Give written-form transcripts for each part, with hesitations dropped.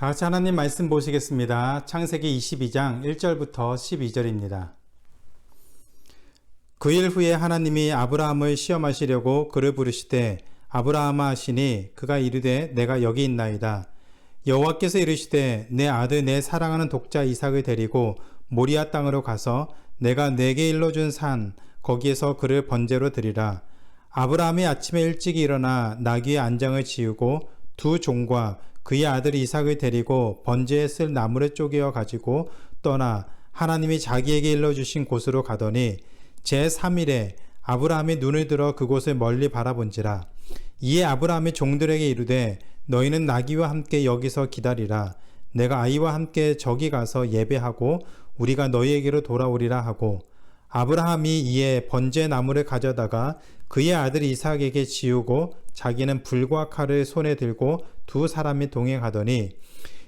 다 같이 하나님 말씀 보시겠습니다. 창세기 22장 1절부터 12절입니다. 그 일 후에 하나님이 아브라함을 시험하시려고 그를 부르시되 아브라함아 하시니 그가 이르되 내가 여기 있나이다. 여호와께서 이르시되 내 아들 내 사랑하는 독자 이삭을 데리고 모리아 땅으로 가서 내가 내게 일러준 산 거기에서 그를 번제로 드리라. 아브라함이 아침에 일찍 일어나 나귀의 안장을 지우고 두 종과 그의 아들 이삭을 데리고 번제에 쓸 나무를 쪼개어 가지고 떠나 하나님이 자기에게 일러주신 곳으로 가더니 제3일에 아브라함이 눈을 들어 그곳을 멀리 바라본지라. 이에 아브라함이 종들에게 이르되 너희는 나귀와 함께 여기서 기다리라. 내가 아이와 함께 저기 가서 예배하고 우리가 너희에게로 돌아오리라 하고 아브라함이 이에 번제 나무를 가져다가 그의 아들 이삭에게 지우고 자기는 불과 칼을 손에 들고 두 사람이 동행하더니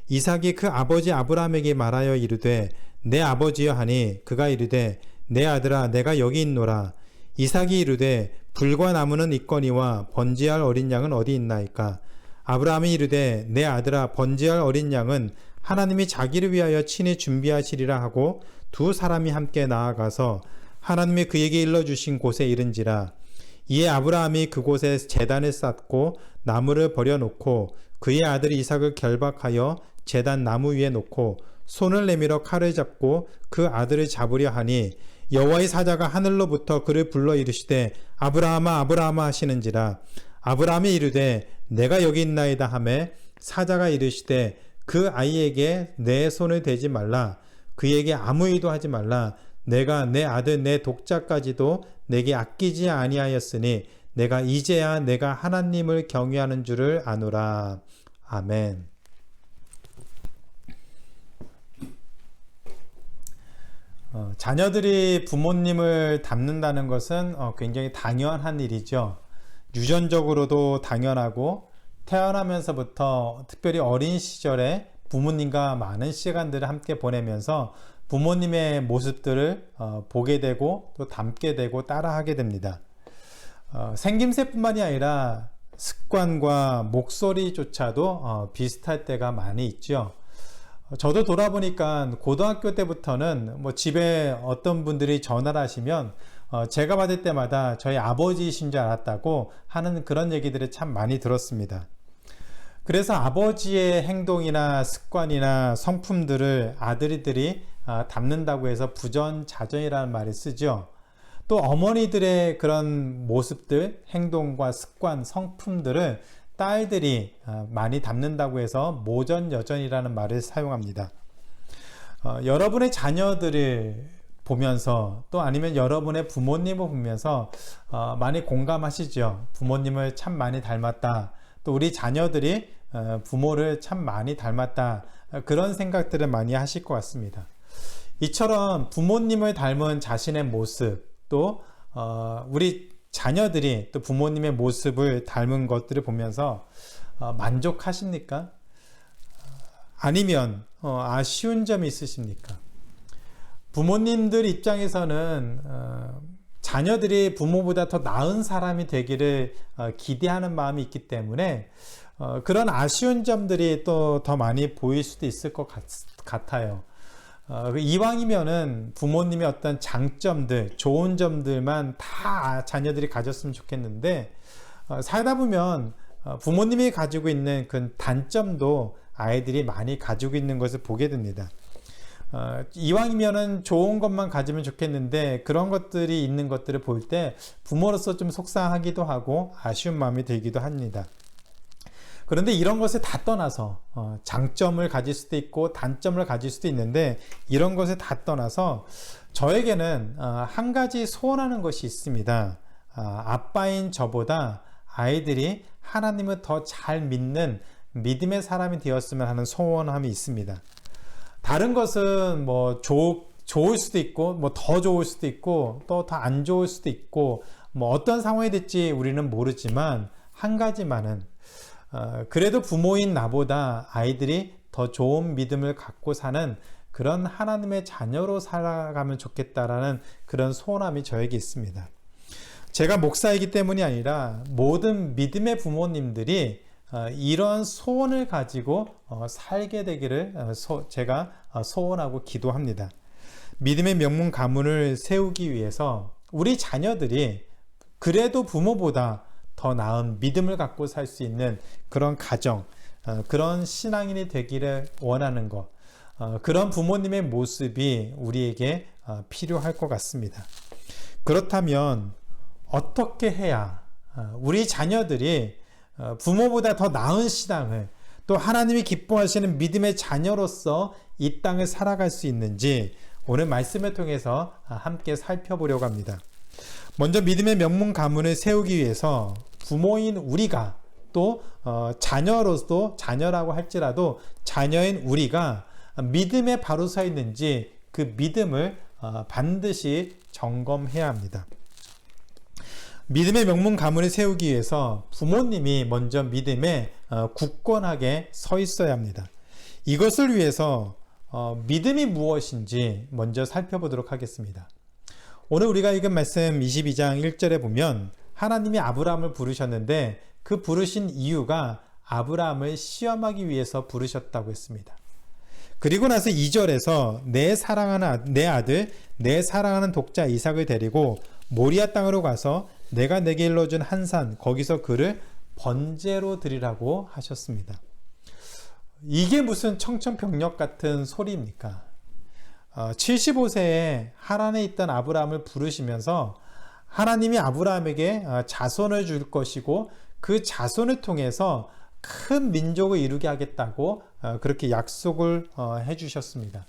이삭이 그 아버지 아브라함에게 말하여 이르되 내 아버지여 하니 그가 이르되 내 아들아 내가 여기 있노라. 이삭이 이르되 불과 나무는 있거니와 번제할 어린 양은 어디 있나이까. 아브라함이 이르되 내 아들아 번제할 어린 양은 하나님이 자기를 위하여 친히 준비하시리라 하고 두 사람이 함께 나아가서 하나님이 그에게 일러주신 곳에 이른지라. 이에 아브라함이 그곳에 제단을 쌓고 나무를 버려놓고 그의 아들 이삭을 결박하여 제단 나무 위에 놓고 손을 내밀어 칼을 잡고 그 아들을 잡으려 하니 여호와의 사자가 하늘로부터 그를 불러 이르시되 아브라함아 아브라함아 하시는지라. 아브라함이 이르되 내가 여기 있나이다 하매 사자가 이르시되 그 아이에게 내 손을 대지 말라. 그에게 아무 일도 하지 말라. 내가 내 아들 내 독자까지도 내게 아끼지 아니하였으니 내가 이제야 내가 하나님을 경외하는 줄을 아노라. 아멘. 자녀들이 부모님을 닮는다는 것은 굉장히 당연한 일이죠. 유전적으로도 당연하고 태어나면서부터 특별히 어린 시절에 부모님과 많은 시간들을 함께 보내면서 부모님의 모습들을 보게 되고 또 닮게 되고 따라하게 됩니다. 생김새뿐만이 아니라 습관과 목소리조차도 비슷할 때가 많이 있죠. 저도 돌아보니까 고등학교 때부터는 집에 어떤 분들이 전화를 하시면 제가 받을 때마다 저희 아버지이신 줄 알았다고 하는 그런 얘기들을 참 많이 들었습니다. 그래서 아버지의 행동이나 습관이나 성품들을 아들들이 닮는다고 해서 부전자전이라는 말을 쓰죠. 또 어머니들의 그런 모습들, 행동과 습관, 성품들을 딸들이 많이 닮는다고 해서 모전여전이라는 말을 사용합니다. 여러분의 자녀들을 보면서 또 아니면 여러분의 부모님을 보면서 많이 공감하시죠. 부모님을 참 많이 닮았다. 또 우리 자녀들이 부모를 참 많이 닮았다. 그런 생각들을 많이 하실 것 같습니다. 이처럼 부모님을 닮은 자신의 모습, 또 우리 자녀들이 또 부모님의 모습을 닮은 것들을 보면서 만족하십니까? 아니면 아쉬운 점이 있으십니까? 부모님들 입장에서는 자녀들이 부모보다 더 나은 사람이 되기를 기대하는 마음이 있기 때문에 그런 아쉬운 점들이 또 더 많이 보일 수도 있을 것 같아요. 이왕이면은 부모님의 어떤 장점들, 좋은 점들만 다 자녀들이 가졌으면 좋겠는데 살다 보면 부모님이 가지고 있는 그 단점도 아이들이 많이 가지고 있는 것을 보게 됩니다. 이왕이면은 좋은 것만 가지면 좋겠는데 그런 것들이 있는 것들을 볼 때 부모로서 좀 속상하기도 하고 아쉬운 마음이 들기도 합니다. 그런데 이런 것을 다 떠나서 장점을 가질 수도 있고 단점을 가질 수도 있는데 이런 것을 다 떠나서 저에게는 한 가지 소원하는 것이 있습니다. 아빠인 저보다 아이들이 하나님을 더 잘 믿는 믿음의 사람이 되었으면 하는 소원함이 있습니다. 다른 것은 좋을 수도 있고 더 좋을 수도 있고 또 더 안 좋을 수도 있고 어떤 상황이 될지 우리는 모르지만 한 가지만은 그래도 부모인 나보다 아이들이 더 좋은 믿음을 갖고 사는 그런 하나님의 자녀로 살아가면 좋겠다라는 그런 소원함이 저에게 있습니다. 제가 목사이기 때문이 아니라 모든 믿음의 부모님들이 이런 소원을 가지고 살게 되기를 제가 소원하고 기도합니다. 믿음의 명문 가문을 세우기 위해서 우리 자녀들이 그래도 부모보다 더 나은 믿음을 갖고 살 수 있는 그런 가정, 그런 신앙인이 되기를 원하는 것, 그런 부모님의 모습이 우리에게 필요할 것 같습니다. 그렇다면 어떻게 해야 우리 자녀들이 부모보다 더 나은 신앙을, 또 하나님이 기뻐하시는 믿음의 자녀로서 이 땅을 살아갈 수 있는지 오늘 말씀을 통해서 함께 살펴보려고 합니다. 먼저 믿음의 명문 가문을 세우기 위해서 부모인 우리가, 또 자녀로서, 자녀라고 할지라도 자녀인 우리가 믿음에 바로 서 있는지 그 믿음을 반드시 점검해야 합니다. 믿음의 명문 가문을 세우기 위해서 부모님이 먼저 믿음에 굳건하게 서 있어야 합니다. 이것을 위해서 믿음이 무엇인지 먼저 살펴보도록 하겠습니다. 오늘 우리가 읽은 말씀 22장 1절에 보면 하나님이 아브라함을 부르셨는데 그 부르신 이유가 아브라함을 시험하기 위해서 부르셨다고 했습니다. 그리고 나서 2절에서 내 사랑하는 내 아들, 내 사랑하는 독자 이삭을 데리고 모리아 땅으로 가서 내가 내게 일러준 한 산, 거기서 그를 번제로 드리라고 하셨습니다. 이게 무슨 청천벽력 같은 소리입니까? 75세에 하란에 있던 아브라함을 부르시면서 하나님이 아브라함에게 자손을 줄 것이고 그 자손을 통해서 큰 민족을 이루게 하겠다고 그렇게 약속을 해주셨습니다.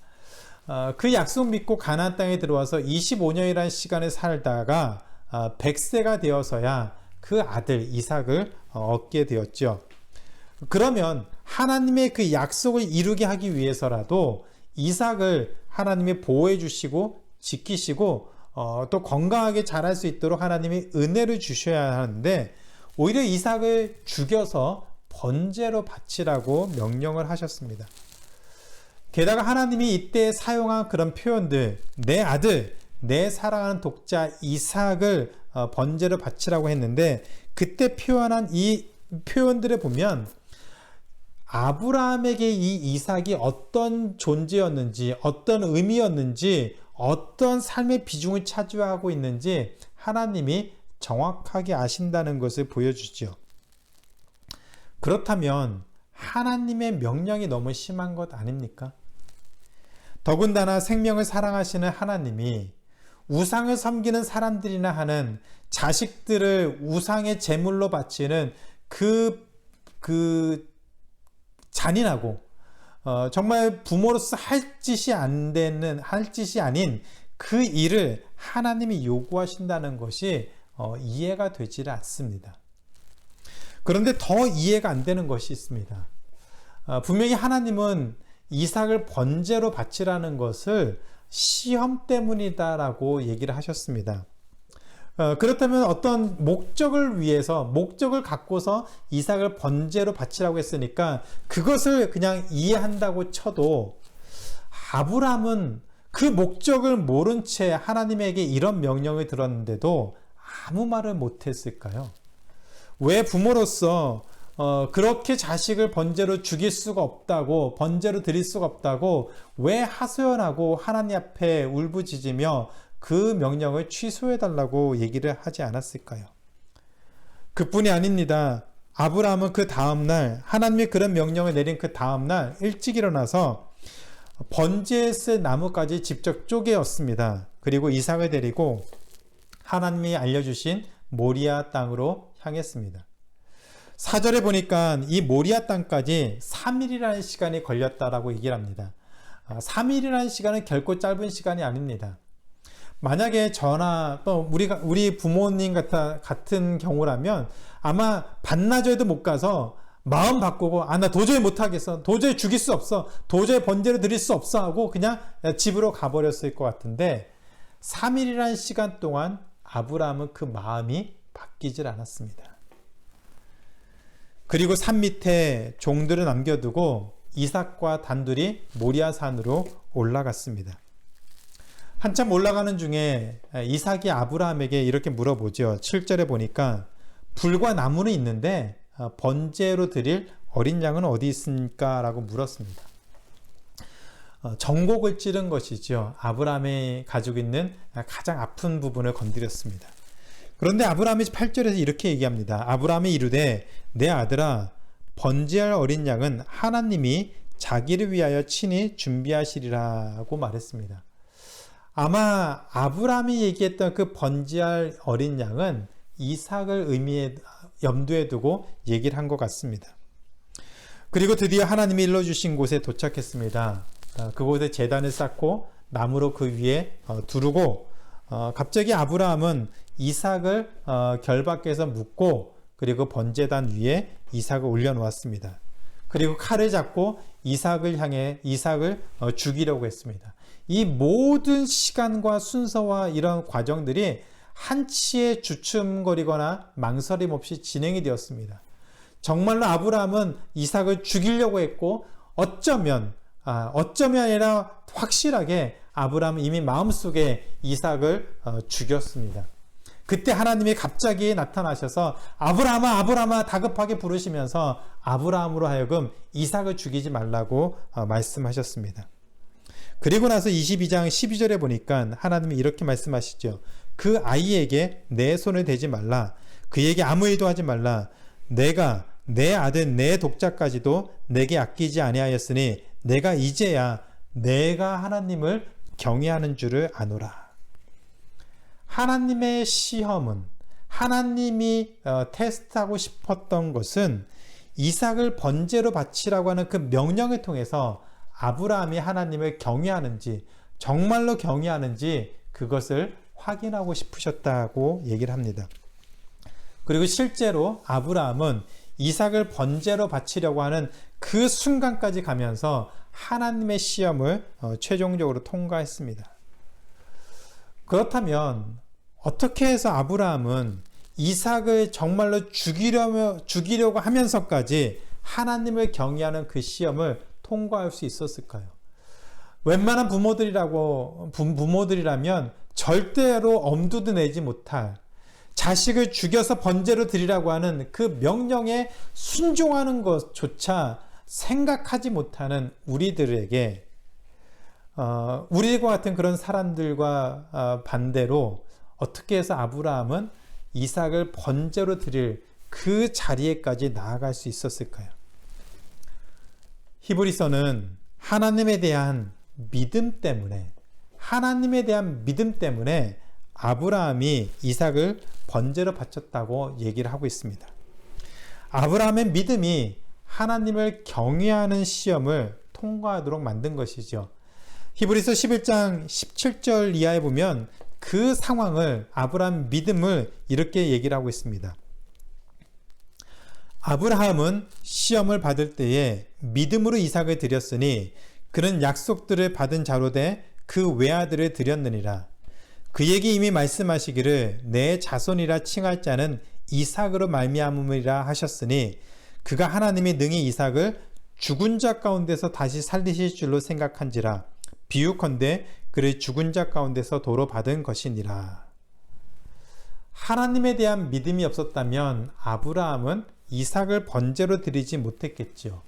그 약속 믿고 가나안 땅에 들어와서 25년이라는 시간을 살다가 100세가 되어서야 그 아들 이삭을 얻게 되었죠. 그러면 하나님의 그 약속을 이루게 하기 위해서라도 이삭을 하나님이 보호해 주시고 지키시고 또 건강하게 자랄 수 있도록 하나님이 은혜를 주셔야 하는데 오히려 이삭을 죽여서 번제로 바치라고 명령을 하셨습니다. 게다가 하나님이 이때 사용한 그런 표현들, 내 아들, 내 사랑하는 독자 이삭을 번제로 바치라고 했는데 그때 표현한 이 표현들을 보면 아브라함에게 이 이삭이 어떤 존재였는지, 어떤 의미였는지, 어떤 삶의 비중을 차지하고 있는지 하나님이 정확하게 아신다는 것을 보여주죠. 그렇다면 하나님의 명령이 너무 심한 것 아닙니까? 더군다나 생명을 사랑하시는 하나님이 우상을 섬기는 사람들이나 하는 자식들을 우상의 제물로 바치는 그 잔인하고 정말 부모로서 할 짓이 아닌 그 일을 하나님이 요구하신다는 것이 이해가 되질 않습니다. 그런데 더 이해가 안 되는 것이 있습니다. 분명히 하나님은 이삭을 번제로 바치라는 것을 시험 때문이다라고 얘기를 하셨습니다. 그렇다면 어떤 목적을 위해서, 목적을 갖고서 이삭을 번제로 바치라고 했으니까 그것을 그냥 이해한다고 쳐도 아브라함은 그 목적을 모른 채 하나님에게 이런 명령을 들었는데도 아무 말을 못했을까요? 왜 부모로서 그렇게 자식을 번제로 죽일 수가 없다고, 번제로 드릴 수가 없다고 왜 하소연하고 하나님 앞에 울부짖으며 그 명령을 취소해달라고 얘기를 하지 않았을까요? 그뿐이 아닙니다. 아브라함은 그 다음날, 하나님이 그런 명령을 내린 그 다음날 일찍 일어나서 번제에 쓸 나무까지 직접 쪼개었습니다. 그리고 이삭을 데리고 하나님이 알려주신 모리아 땅으로 향했습니다. 4절에 보니까 이 모리아 땅까지 3일이라는 시간이 걸렸다라고 얘기를 합니다. 3일이라는 시간은 결코 짧은 시간이 아닙니다. 만약에 저나 또 우리 부모님 같은 경우라면 아마 반나절도 못 가서 마음 바꾸고 나 도저히 못하겠어, 도저히 죽일 수 없어, 도저히 번제를 드릴 수 없어 하고 그냥 집으로 가버렸을 것 같은데 3일이라는 시간 동안 아브라함은 그 마음이 바뀌질 않았습니다. 그리고 산 밑에 종들을 남겨두고 이삭과 단둘이 모리아산으로 올라갔습니다. 한참 올라가는 중에 이삭이 아브라함에게 이렇게 물어보죠. 7절에 보니까 불과 나무는 있는데 번제로 드릴 어린 양은 어디 있습니까? 라고 물었습니다. 정곡을 찌른 것이죠. 아브라함이 가지고 있는 가장 아픈 부분을 건드렸습니다. 그런데 아브라함이 8절에서 이렇게 얘기합니다. 아브라함이 이르되 내 아들아 번제할 어린 양은 하나님이 자기를 위하여 친히 준비하시리라고 말했습니다. 아마 아브라함이 얘기했던 그 번제할 어린 양은 이삭을 염두에 두고 얘기를 한 것 같습니다. 그리고 드디어 하나님이 일러주신 곳에 도착했습니다. 그곳에 제단을 쌓고 나무로 그 위에 두르고 갑자기 아브라함은 이삭을 결박해서 묶고 그리고 번제단 위에 이삭을 올려놓았습니다. 그리고 칼을 잡고 이삭을 향해 이삭을 죽이려고 했습니다. 이 모든 시간과 순서와 이런 과정들이 한치의 주춤거리거나 망설임 없이 진행이 되었습니다. 정말로 아브라함은 이삭을 죽이려고 했고 어쩌면 아니라 확실하게 아브라함은 이미 마음속에 이삭을 죽였습니다. 그때 하나님이 갑자기 나타나셔서 아브라함아 아브라함아 다급하게 부르시면서 아브라함으로 하여금 이삭을 죽이지 말라고 말씀하셨습니다. 그리고 나서 22장 12절에 보니까 하나님이 이렇게 말씀하시죠. 그 아이에게 내 손을 대지 말라. 그에게 아무 일도 하지 말라. 내가 내 아들 내 독자까지도 내게 아끼지 아니하였으니 내가 이제야 내가 하나님을 경외하는 줄을 아노라. 하나님의 시험은 하나님이 테스트하고 싶었던 것은 이삭을 번제로 바치라고 하는 그 명령을 통해서 아브라함이 하나님을 경외하는지 정말로 경외하는지 그것을 확인하고 싶으셨다고 얘기를 합니다. 그리고 실제로 아브라함은 이삭을 번제로 바치려고 하는 그 순간까지 가면서 하나님의 시험을 최종적으로 통과했습니다. 그렇다면 어떻게 해서 아브라함은 이삭을 정말로 죽이려고 하면서까지 하나님을 경외하는 그 시험을 통과할 수 있었을까요? 웬만한 부모들이라면 절대로 엄두도 내지 못할 자식을 죽여서 번제로 드리라고 하는 그 명령에 순종하는 것조차 생각하지 못하는 우리들에게 우리과 같은 그런 사람들과 반대로 어떻게 해서 아브라함은 이삭을 번제로 드릴 그 자리에까지 나아갈 수 있었을까요? 히브리서는 하나님에 대한 믿음 때문에 아브라함이 이삭을 번제로 바쳤다고 얘기를 하고 있습니다. 아브라함의 믿음이 하나님을 경외하는 시험을 통과하도록 만든 것이죠. 히브리서 11장 17절 이하에 보면 그 상황을 아브라함 믿음을 이렇게 얘기를 하고 있습니다. 아브라함은 시험을 받을 때에 믿음으로 이삭을 드렸으니 그는 약속들을 받은 자로 돼 그 외아들을 드렸느니라. 그에게 이미 말씀하시기를 내 자손이라 칭할 자는 이삭으로 말미암음이라 하셨으니 그가 하나님이 능히 이삭을 죽은 자 가운데서 다시 살리실 줄로 생각한지라. 비유컨대 그를 죽은 자 가운데서 도로 받은 것이니라. 하나님에 대한 믿음이 없었다면 아브라함은 이삭을 번제로 드리지 못했겠죠.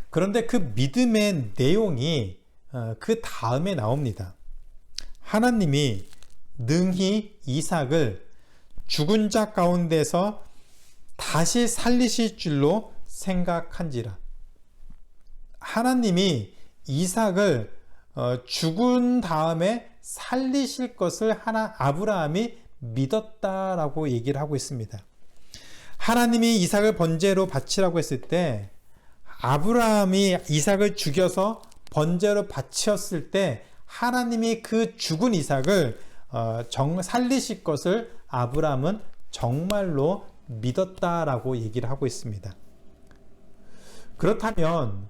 그런데 그 믿음의 내용이 그 다음에 나옵니다. 하나님이 능히 이삭을 죽은 자 가운데서 다시 살리실 줄로 생각한지라. 하나님이 이삭을 죽은 다음에 살리실 것을 아브라함이 믿었다라고 얘기를 하고 있습니다. 하나님이 이삭을 번제로 바치라고 했을 때 아브라함이 이삭을 죽여서 번제로 바치었을 때 하나님이 그 죽은 이삭을 살리실 것을 아브라함은 정말로 믿었다라고 얘기를 하고 있습니다. 그렇다면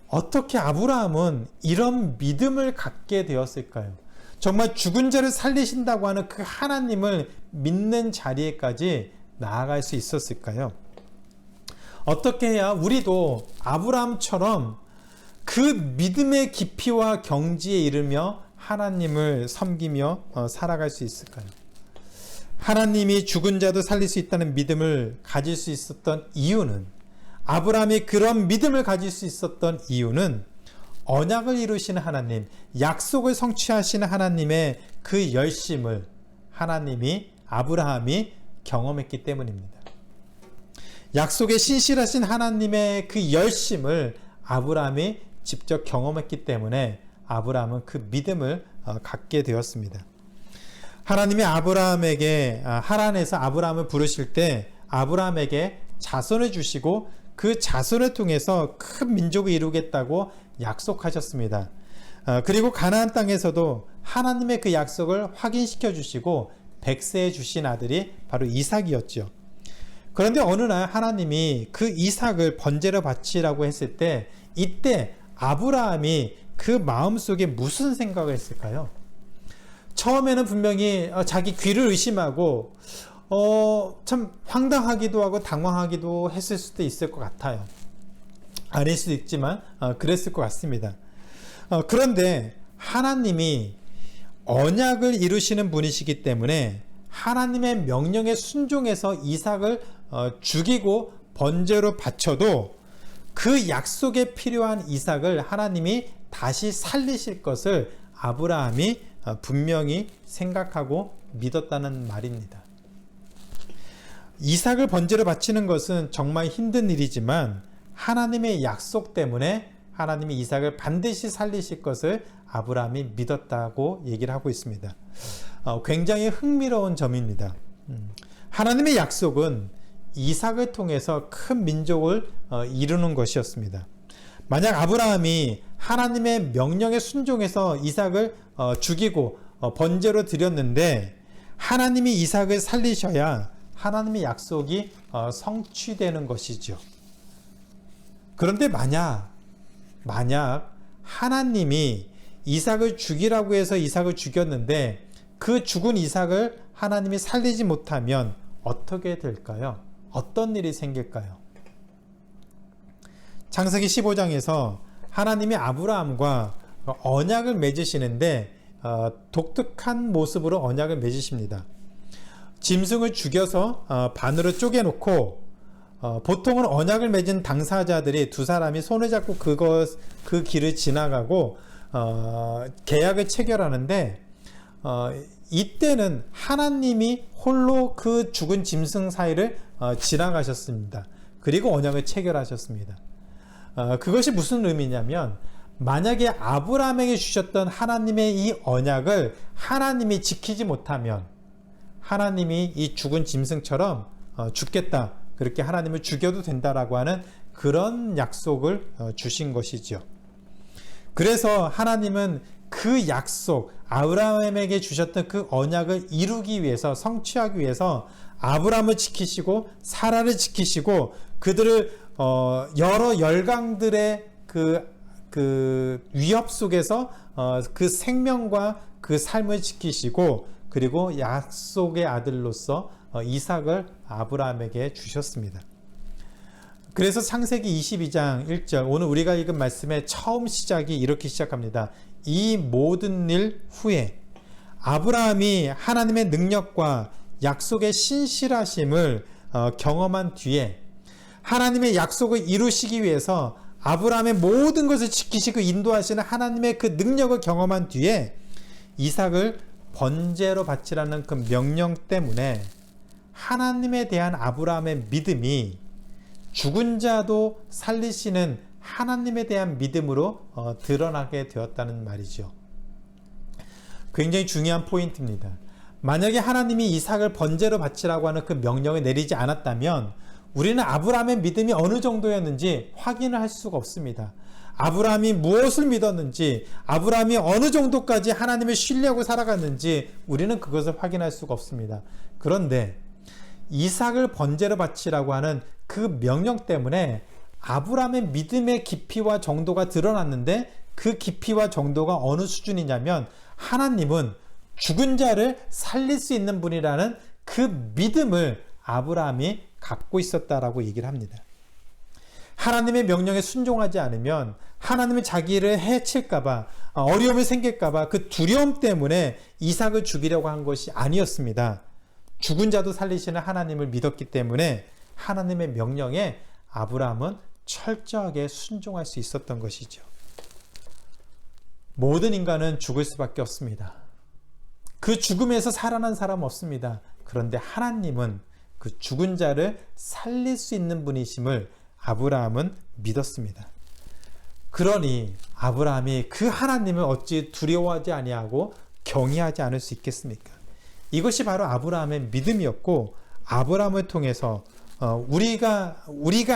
어떻게 아브라함은 이런 믿음을 갖게 되었을까요? 정말 죽은 자를 살리신다고 하는 그 하나님을 믿는 자리에까지 나아갈 수 있었을까요? 어떻게 해야 우리도 아브라함처럼 그 믿음의 깊이와 경지에 이르며 하나님을 섬기며 살아갈 수 있을까요? 하나님이 죽은 자도 살릴 수 있다는 믿음을 가질 수 있었던 이유는, 아브라함이 그런 믿음을 가질 수 있었던 이유는 언약을 이루시는 하나님, 약속을 성취하시는 하나님의 그 열심을 아브라함이 경험했기 때문입니다. 약속에 신실하신 하나님의 그 열심을 아브라함이 직접 경험했기 때문에 아브라함은 그 믿음을 갖게 되었습니다. 하나님이 하란에서 아브라함을 부르실 때 아브라함에게 자손을 주시고 그 자손을 통해서 큰 민족을 이루겠다고 약속하셨습니다. 그리고 가나안 땅에서도 하나님의 그 약속을 확인시켜 주시고 백세해 주신 아들이 바로 이삭이었죠. 그런데 어느 날 하나님이 그 이삭을 번제로 바치라고 했을 때, 이때 아브라함이 그 마음속에 무슨 생각을 했을까요? 처음에는 분명히 자기 귀를 의심하고 참 황당하기도 하고 당황하기도 했을 수도 있을 것 같아요. 아닐 수도 있지만 그랬을 것 같습니다. 그런데 하나님이 언약을 이루시는 분이시기 때문에 하나님의 명령에 순종해서 이삭을 죽이고 번제로 바쳐도 그 약속에 필요한 이삭을 하나님이 다시 살리실 것을 아브라함이 분명히 생각하고 믿었다는 말입니다. 이삭을 번제로 바치는 것은 정말 힘든 일이지만 하나님의 약속 때문에 하나님이 이삭을 반드시 살리실 것을 아브라함이 믿었다고 얘기를 하고 있습니다. 굉장히 흥미로운 점입니다. 하나님의 약속은 이삭을 통해서 큰 민족을 이루는 것이었습니다. 만약 아브라함이 하나님의 명령에 순종해서 이삭을 죽이고 번제로 드렸는데 하나님이 이삭을 살리셔야 하나님의 약속이 성취되는 것이죠. 그런데 만약 하나님이 이삭을 죽이라고 해서 이삭을 죽였는데 그 죽은 이삭을 하나님이 살리지 못하면 어떻게 될까요? 어떤 일이 생길까요? 창세기 15장에서 하나님이 아브라함과 언약을 맺으시는데 독특한 모습으로 언약을 맺으십니다. 짐승을 죽여서 반으로 쪼개놓고 보통은 언약을 맺은 당사자들이 두 사람이 손을 잡고 그 길을 지나가고 계약을 체결하는데 이때는 하나님이 홀로 그 죽은 짐승 사이를 지나가셨습니다. 그리고 언약을 체결하셨습니다. 그것이 무슨 의미냐면 만약에 아브라함에게 주셨던 하나님의 이 언약을 하나님이 지키지 못하면 하나님이 이 죽은 짐승처럼 죽겠다, 그렇게 하나님을 죽여도 된다라고 하는 그런 약속을 주신 것이죠. 그래서 하나님은 그 약속, 아브라함에게 주셨던 그 언약을 이루기 위해서, 성취하기 위해서 아브라함을 지키시고 사라를 지키시고 그들을 여러 열강들의 그 위협 속에서 그 생명과 그 삶을 지키시고 그리고 약속의 아들로서 이삭을 아브라함에게 주셨습니다. 그래서 창세기 22장 1절, 오늘 우리가 읽은 말씀의 처음 시작이 이렇게 시작합니다. 이 모든 일 후에 아브라함이 하나님의 능력과 약속의 신실하심을 경험한 뒤에 하나님의 약속을 이루시기 위해서 아브라함의 모든 것을 지키시고 인도하시는 하나님의 그 능력을 경험한 뒤에 이삭을 번제로 바치라는 그 명령 때문에 하나님에 대한 아브라함의 믿음이 죽은 자도 살리시는 하나님에 대한 믿음으로 드러나게 되었다는 말이죠. 굉장히 중요한 포인트입니다. 만약에 하나님이 이삭을 번제로 바치라고 하는 그 명령을 내리지 않았다면 우리는 아브라함의 믿음이 어느 정도였는지 확인을 할 수가 없습니다. 아브라함이 무엇을 믿었는지, 아브라함이 어느 정도까지 하나님을 신뢰하고 살아갔는지 우리는 그것을 확인할 수가 없습니다. 그런데 이삭을 번제로 바치라고 하는 그 명령 때문에 아브라함의 믿음의 깊이와 정도가 드러났는데 그 깊이와 정도가 어느 수준이냐면 하나님은 죽은 자를 살릴 수 있는 분이라는 그 믿음을 아브라함이 갖고 있었다라고 얘기를 합니다. 하나님의 명령에 순종하지 않으면 하나님이 자기를 해칠까봐, 어려움이 생길까봐 그 두려움 때문에 이삭을 죽이려고 한 것이 아니었습니다. 죽은 자도 살리시는 하나님을 믿었기 때문에 하나님의 명령에 아브라함은 철저하게 순종할 수 있었던 것이죠. 모든 인간은 죽을 수밖에 없습니다. 그 죽음에서 살아난 사람 없습니다. 그런데 하나님은 그 죽은 자를 살릴 수 있는 분이심을 아브라함은 믿었습니다. 그러니 아브라함이 그 하나님을 어찌 두려워하지 아니하고 경외하지 않을 수 있겠습니까? 이것이 바로 아브라함의 믿음이었고, 아브라함을 통해서 우리가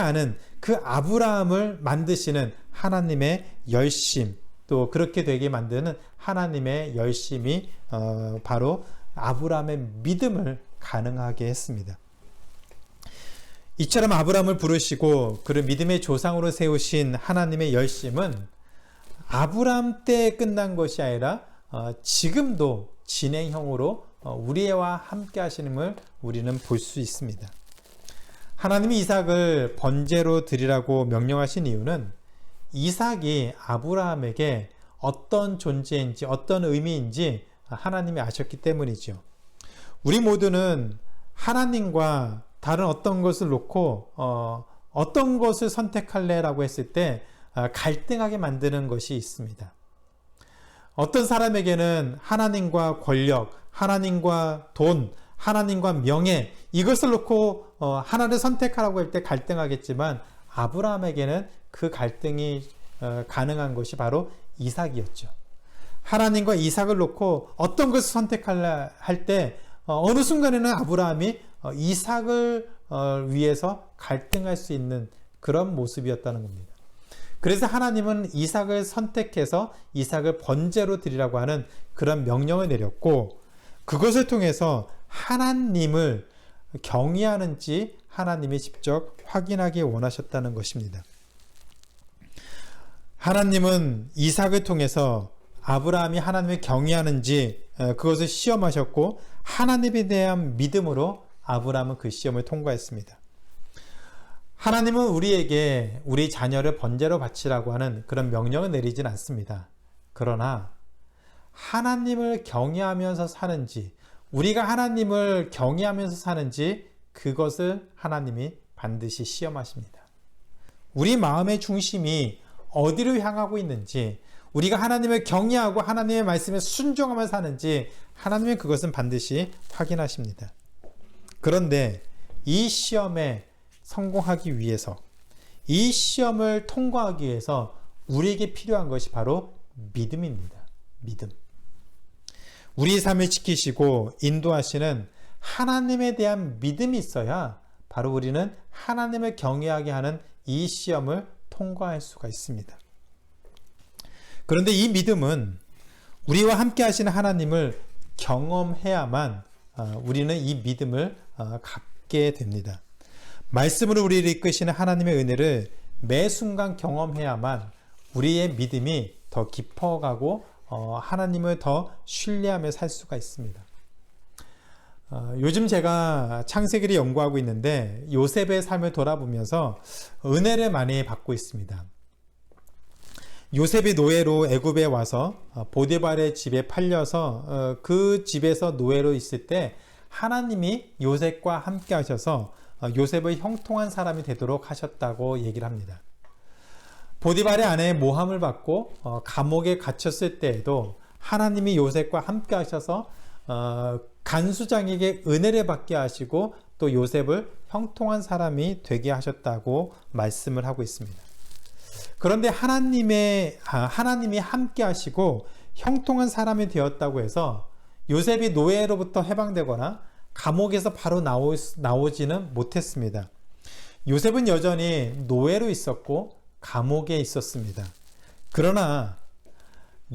아는 그 아브라함을 만드시는 하나님의 열심, 또 그렇게 되게 만드는 하나님의 열심이 바로 아브라함의 믿음을 가능하게 했습니다. 이처럼 아브라함을 부르시고 그를 믿음의 조상으로 세우신 하나님의 열심은 아브라함 때에 끝난 것이 아니라 지금도 진행형으로 우리와 함께 하시는을 우리는 볼 수 있습니다. 하나님이 이삭을 번제로 드리라고 명령하신 이유는 이삭이 아브라함에게 어떤 존재인지 어떤 의미인지 하나님이 아셨기 때문이죠. 우리 모두는 하나님과 다른 어떤 것을 놓고 어떤 것을 선택할래라고 했을 때 갈등하게 만드는 것이 있습니다. 어떤 사람에게는 하나님과 권력, 하나님과 돈, 하나님과 명예, 이것을 놓고 하나를 선택하라고 할 때 갈등하겠지만 아브라함에게는 그 갈등이 가능한 것이 바로 이삭이었죠. 하나님과 이삭을 놓고 어떤 것을 선택하려 할 때 어느 순간에는 아브라함이 이삭을 위해서 갈등할 수 있는 그런 모습이었다는 겁니다. 그래서 하나님은 이삭을 선택해서 이삭을 번제로 드리라고 하는 그런 명령을 내렸고, 그것을 통해서 하나님을 경외하는지 하나님이 직접 확인하기 원하셨다는 것입니다. 하나님은 이삭을 통해서 아브라함이 하나님을 경외하는지 그것을 시험하셨고, 하나님에 대한 믿음으로 아브라함은 그 시험을 통과했습니다. 하나님은 우리에게 우리 자녀를 번제로 바치라고 하는 그런 명령을 내리진 않습니다. 그러나 하나님을 경외하면서 사는지, 우리가 하나님을 경외하면서 사는지, 그것을 하나님이 반드시 시험하십니다. 우리 마음의 중심이 어디로 향하고 있는지, 우리가 하나님을 경외하고 하나님의 말씀에 순종하며 사는지 하나님은 그것은 반드시 확인하십니다. 그런데 이 시험에 성공하기 위해서, 이 시험을 통과하기 위해서 우리에게 필요한 것이 바로 믿음입니다. 믿음. 우리의 삶을 지키시고 인도하시는 하나님에 대한 믿음이 있어야 바로 우리는 하나님을 경외하게 하는 이 시험을 통과할 수가 있습니다. 그런데 이 믿음은 우리와 함께 하시는 하나님을 경험해야만 우리는 이 믿음을 갖게 됩니다. 말씀으로 우리를 이끄시는 하나님의 은혜를 매 순간 경험해야만 우리의 믿음이 더 깊어가고 하나님을 더 신뢰하며 살 수가 있습니다. 요즘 제가 창세기를 연구하고 있는데 요셉의 삶을 돌아보면서 은혜를 많이 받고 있습니다. 요셉이 노예로 애굽에 와서 보디발의 집에 팔려서 그 집에서 노예로 있을 때 하나님이 요셉과 함께 하셔서 요셉의 형통한 사람이 되도록 하셨다고 얘기를 합니다. 보디발의 아내의 모함을 받고 감옥에 갇혔을 때에도 하나님이 요셉과 함께 하셔서 간수장에게 은혜를 받게 하시고 또 요셉을 형통한 사람이 되게 하셨다고 말씀을 하고 있습니다. 그런데 하나님이 함께 하시고 형통한 사람이 되었다고 해서 요셉이 노예로부터 해방되거나 감옥에서 바로 나오지는 못했습니다. 요셉은 여전히 노예로 있었고 감옥에 있었습니다. 그러나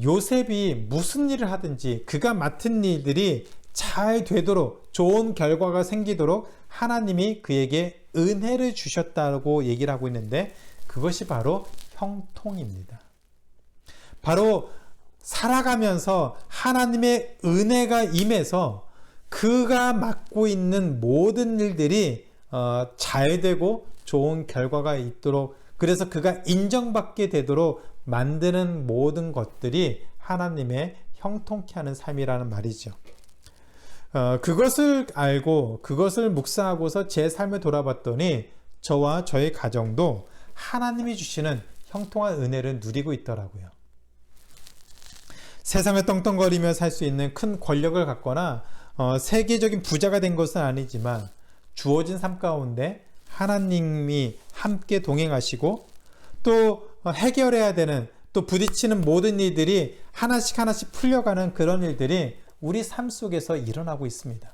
요셉이 무슨 일을 하든지 그가 맡은 일들이 잘 되도록, 좋은 결과가 생기도록 하나님이 그에게 은혜를 주셨다고 얘기를 하고 있는데, 그것이 바로 형통입니다. 바로 살아가면서 하나님의 은혜가 임해서 그가 맡고 있는 모든 일들이 잘 되고 좋은 결과가 있도록, 그래서 그가 인정받게 되도록 만드는 모든 것들이 하나님의 형통케 하는 삶이라는 말이죠. 그것을 알고 그것을 묵상하고서 제 삶을 돌아봤더니 저와 저의 가정도 하나님이 주시는 형통한 은혜를 누리고 있더라고요. 세상을 떵떵거리며 살 수 있는 큰 권력을 갖거나 세계적인 부자가 된 것은 아니지만 주어진 삶 가운데 하나님이 함께 동행하시고 또 해결해야 되는 또 부딪히는 모든 일들이 하나씩 하나씩 풀려가는 그런 일들이 우리 삶 속에서 일어나고 있습니다.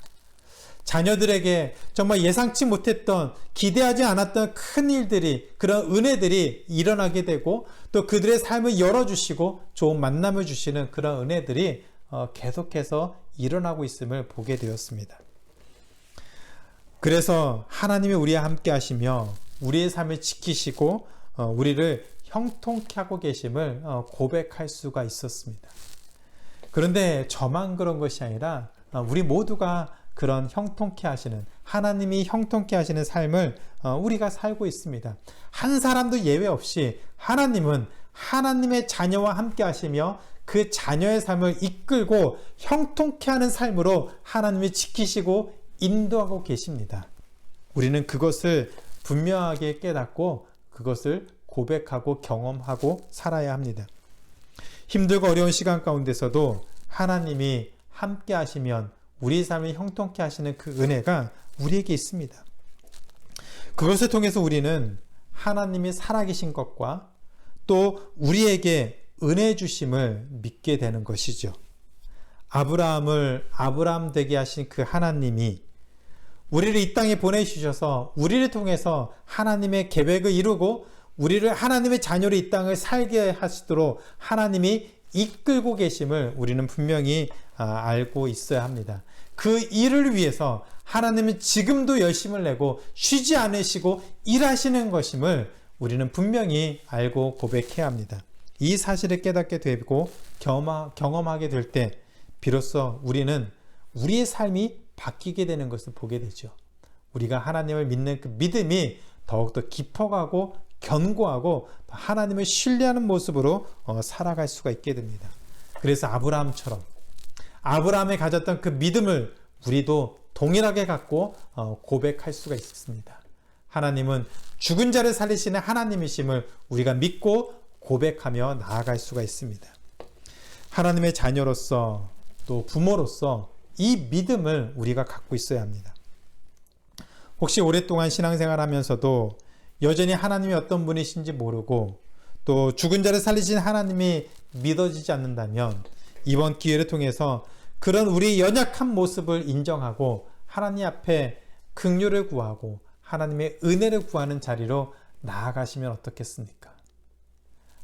자녀들에게 정말 예상치 못했던 기대하지 않았던 큰 일들이 그런 은혜들이 일어나게 되고 또 그들의 삶을 열어주시고 좋은 만남을 주시는 그런 은혜들이 계속해서 일어나고 있음을 보게 되었습니다. 그래서 하나님이 우리와 함께 하시며 우리의 삶을 지키시고 우리를 형통케 하고 계심을 고백할 수가 있었습니다. 그런데 저만 그런 것이 아니라 우리 모두가 그런 형통케 하시는 하나님이 형통케 하시는 삶을 우리가 살고 있습니다. 한 사람도 예외 없이 하나님은 하나님의 자녀와 함께 하시며 그 자녀의 삶을 이끌고 형통케 하는 삶으로 하나님이 지키시고 인도하고 계십니다. 우리는 그것을 분명하게 깨닫고 그것을 고백하고 경험하고 살아야 합니다. 힘들고 어려운 시간 가운데서도 하나님이 함께 하시면 우리 삶을 형통케 하시는 그 은혜가 우리에게 있습니다. 그것을 통해서 우리는 하나님이 살아계신 것과 또 우리에게 은혜 주심을 믿게 되는 것이죠. 아브라함을 아브라함 되게 하신 그 하나님이 우리를 이 땅에 보내주셔서 우리를 통해서 하나님의 계획을 이루고 우리를 하나님의 자녀로 이 땅을 살게 하시도록 하나님이 이끌고 계심을 우리는 분명히 알고 있어야 합니다. 그 일을 위해서 하나님은 지금도 열심을 내고 쉬지 않으시고 일하시는 것임을 우리는 분명히 알고 고백해야 합니다. 이 사실을 깨닫게 되고 경험하게 될 때 비로소 우리는 우리의 삶이 바뀌게 되는 것을 보게 되죠. 우리가 하나님을 믿는 그 믿음이 더욱더 깊어가고 견고하고 하나님을 신뢰하는 모습으로 살아갈 수가 있게 됩니다. 그래서 아브라함처럼 아브라함이 가졌던 그 믿음을 우리도 동일하게 갖고 고백할 수가 있습니다. 하나님은 죽은 자를 살리시는 하나님이심을 우리가 믿고 고백하며 나아갈 수가 있습니다. 하나님의 자녀로서 또 부모로서 이 믿음을 우리가 갖고 있어야 합니다. 혹시 오랫동안 신앙생활 하면서도 여전히 하나님이 어떤 분이신지 모르고 또 죽은 자를 살리신 하나님이 믿어지지 않는다면 이번 기회를 통해서 그런 우리 연약한 모습을 인정하고 하나님 앞에 긍휼을 구하고 하나님의 은혜를 구하는 자리로 나아가시면 어떻겠습니까?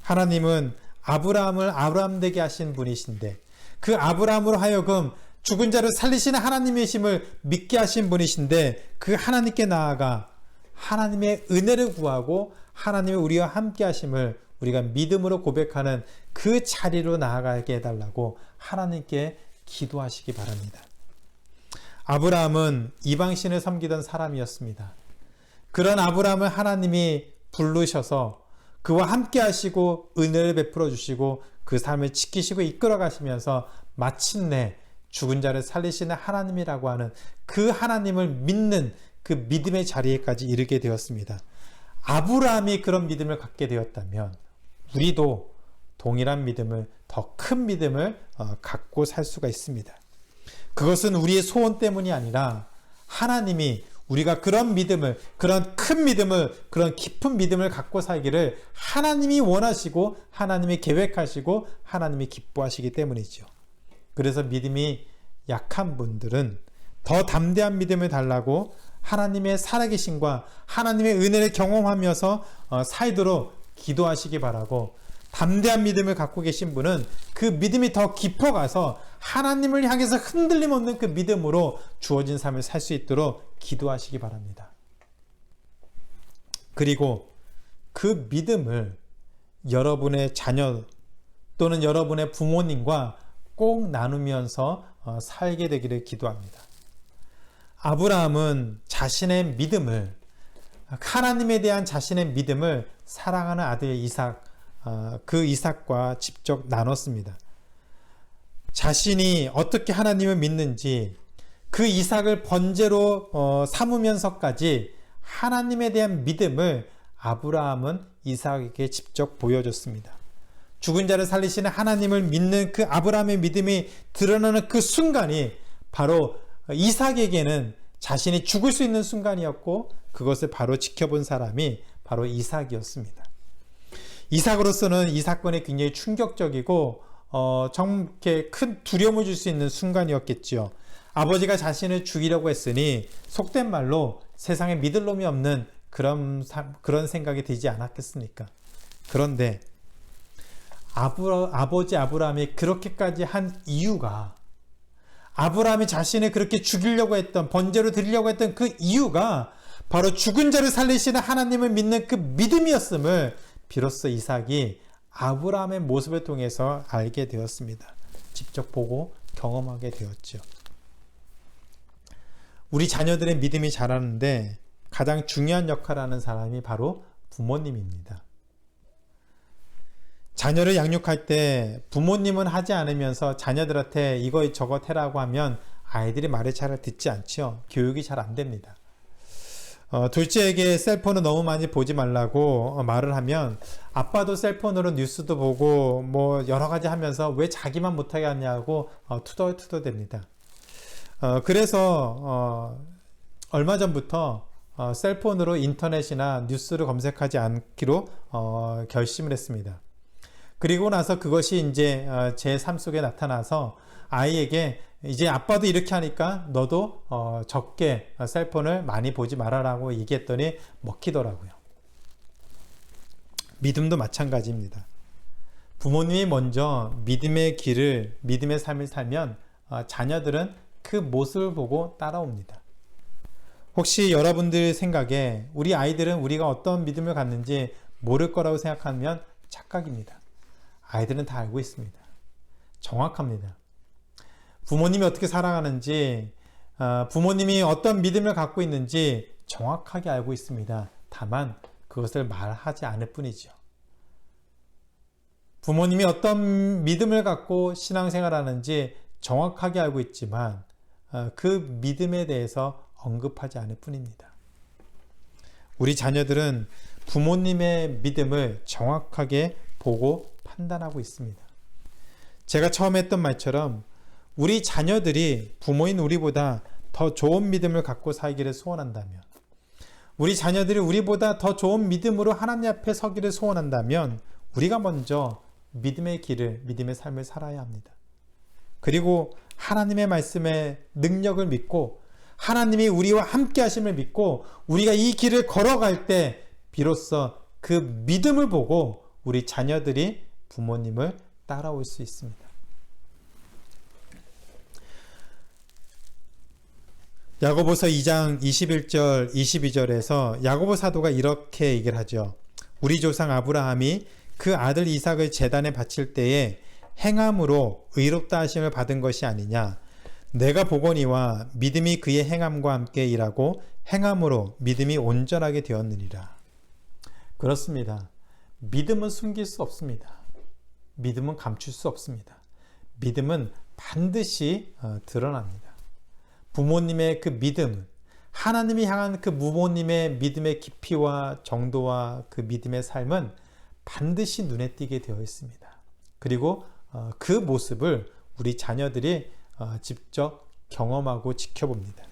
하나님은 아브라함을 아브라함 되게 하신 분이신데 그 아브라함으로 하여금 죽은 자를 살리시는 하나님이심을 믿게 하신 분이신데 그 하나님께 나아가 하나님의 은혜를 구하고 하나님의 우리와 함께 하심을 우리가 믿음으로 고백하는 그 자리로 나아가게 해달라고 하나님께 기도하시기 바랍니다. 아브라함은 이방신을 섬기던 사람이었습니다. 그런 아브라함을 하나님이 부르셔서 그와 함께 하시고 은혜를 베풀어 주시고 그 삶을 지키시고 이끌어 가시면서 마침내 죽은 자를 살리시는 하나님이라고 하는 그 하나님을 믿는 그 믿음의 자리에까지 이르게 되었습니다. 아브라함이 그런 믿음을 갖게 되었다면 우리도 동일한 믿음을 더 큰 믿음을 갖고 살 수가 있습니다. 그것은 우리의 소원 때문이 아니라 하나님이 우리가 그런 믿음을 그런 큰 믿음을 그런 깊은 믿음을 갖고 살기를 하나님이 원하시고 하나님이 계획하시고 하나님이 기뻐하시기 때문이죠. 그래서 믿음이 약한 분들은 더 담대한 믿음을 달라고 하나님의 살아계심과 하나님의 은혜를 경험하면서 살도록 기도하시기 바라고 담대한 믿음을 갖고 계신 분은 그 믿음이 더 깊어가서 하나님을 향해서 흔들림 없는 그 믿음으로 주어진 삶을 살 수 있도록 기도하시기 바랍니다. 그리고 그 믿음을 여러분의 자녀 또는 여러분의 부모님과 꼭 나누면서 살게 되기를 기도합니다. 아브라함은 자신의 믿음을 하나님에 대한 자신의 믿음을 사랑하는 아들 이삭 그 이삭과 직접 나눴습니다. 자신이 어떻게 하나님을 믿는지 그 이삭을 번제로 삼으면서까지 하나님에 대한 믿음을 아브라함은 이삭에게 직접 보여줬습니다. 죽은 자를 살리시는 하나님을 믿는 그 아브라함의 믿음이 드러나는 그 순간이 바로 이삭에게는 자신이 죽을 수 있는 순간이었고, 그것을 바로 지켜본 사람이 바로 이삭이었습니다. 이삭으로서는 이 사건이 굉장히 충격적이고 정말 큰 두려움을 줄 수 있는 순간이었겠죠. 아버지가 자신을 죽이려고 했으니 속된 말로 세상에 믿을 놈이 없는 그런 생각이 들지 않았겠습니까? 그런데 아버지 아브라함이 그렇게까지 한 이유가, 아브라함이 자신을 그렇게 죽이려고 했던, 번제로 드리려고 했던 그 이유가 바로 죽은 자를 살리시는 하나님을 믿는 그 믿음이었음을 비로소 이삭이 아브라함의 모습을 통해서 알게 되었습니다. 직접 보고 경험하게 되었죠. 우리 자녀들의 믿음이 자라는데 가장 중요한 역할을 하는 사람이 바로 부모님입니다. 자녀를 양육할 때 부모님은 하지 않으면서 자녀들한테 이거 저거 해라고 하면 아이들이 말을 잘 듣지 않죠. 교육이 잘 안 됩니다. 둘째에게 셀폰을 너무 많이 보지 말라고 말을 하면 아빠도 셀폰으로 뉴스도 보고 뭐 여러 가지 하면서 왜 자기만 못하게 하냐고 투덜투덜댑니다. 그래서 얼마 전부터 셀폰으로 인터넷이나 뉴스를 검색하지 않기로 결심을 했습니다. 그리고 나서 그것이 이제 제 삶 속에 나타나서 아이에게 이제 아빠도 이렇게 하니까 너도 적게 셀폰을 많이 보지 말아라고 얘기했더니 먹히더라고요. 믿음도 마찬가지입니다. 부모님이 먼저 믿음의 길을, 믿음의 삶을 살면 자녀들은 그 모습을 보고 따라옵니다. 혹시 여러분들 생각에 우리 아이들은 우리가 어떤 믿음을 갖는지 모를 거라고 생각하면 착각입니다. 아이들은 다 알고 있습니다. 정확합니다. 부모님이 어떻게 살아가는지, 부모님이 어떤 믿음을 갖고 있는지 정확하게 알고 있습니다. 다만 그것을 말하지 않을 뿐이죠. 부모님이 어떤 믿음을 갖고 신앙생활하는지 정확하게 알고 있지만 그 믿음에 대해서 언급하지 않을 뿐입니다. 우리 자녀들은 부모님의 믿음을 정확하게 보고 판단하고 있습니다. 제가 처음에 했던 말처럼 우리 자녀들이 부모인 우리보다 더 좋은 믿음을 갖고 살기를 소원한다면, 우리 자녀들이 우리보다 더 좋은 믿음으로 하나님 앞에 서기를 소원한다면 우리가 먼저 믿음의 길을, 믿음의 삶을 살아야 합니다. 그리고 하나님의 말씀의 능력을 믿고 하나님이 우리와 함께 하심을 믿고 우리가 이 길을 걸어갈 때 비로소 그 믿음을 보고 우리 자녀들이 부모님을 따라올 수 있습니다. 야고보서 2장 21절 22절에서 야고보 사도가 이렇게 얘기를 하죠. 우리 조상 아브라함이 그 아들 이삭을 제단에 바칠 때에 행함으로 의롭다 하심을 받은 것이 아니냐. 내가 보거니와 믿음이 그의 행함과 함께 일하고 행함으로 믿음이 온전하게 되었느니라. 그렇습니다. 믿음은 숨길 수 없습니다. 믿음은 감출 수 없습니다. 믿음은 반드시 드러납니다. 부모님의 그 믿음, 하나님이 향한 그 부모님의 믿음의 깊이와 정도와 그 믿음의 삶은 반드시 눈에 띄게 되어 있습니다. 그리고 그 모습을 우리 자녀들이 직접 경험하고 지켜봅니다.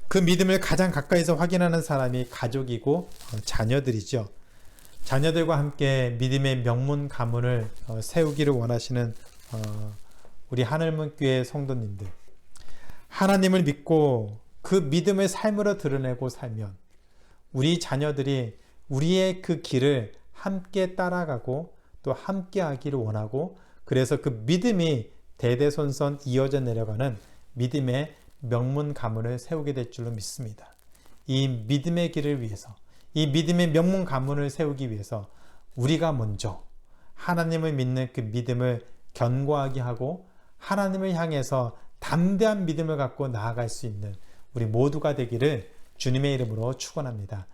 그 믿음을 가장 가까이서 확인하는 사람이 가족이고 자녀들이죠. 자녀들과 함께 믿음의 명문 가문을 세우기를 원하시는 우리 하늘문 교회 성도님들, 하나님을 믿고 그 믿음의 삶으로 드러내고 살면 우리 자녀들이 우리의 그 길을 함께 따라가고 또 함께 하기를 원하고, 그래서 그 믿음이 대대손손 이어져 내려가는 믿음의 명문 가문을 세우게 될 줄로 믿습니다. 이 믿음의 길을 위해서, 이 믿음의 명문 가문을 세우기 위해서 우리가 먼저 하나님을 믿는 그 믿음을 견고하게 하고 하나님을 향해서 담대한 믿음을 갖고 나아갈 수 있는 우리 모두가 되기를 주님의 이름으로 축원합니다.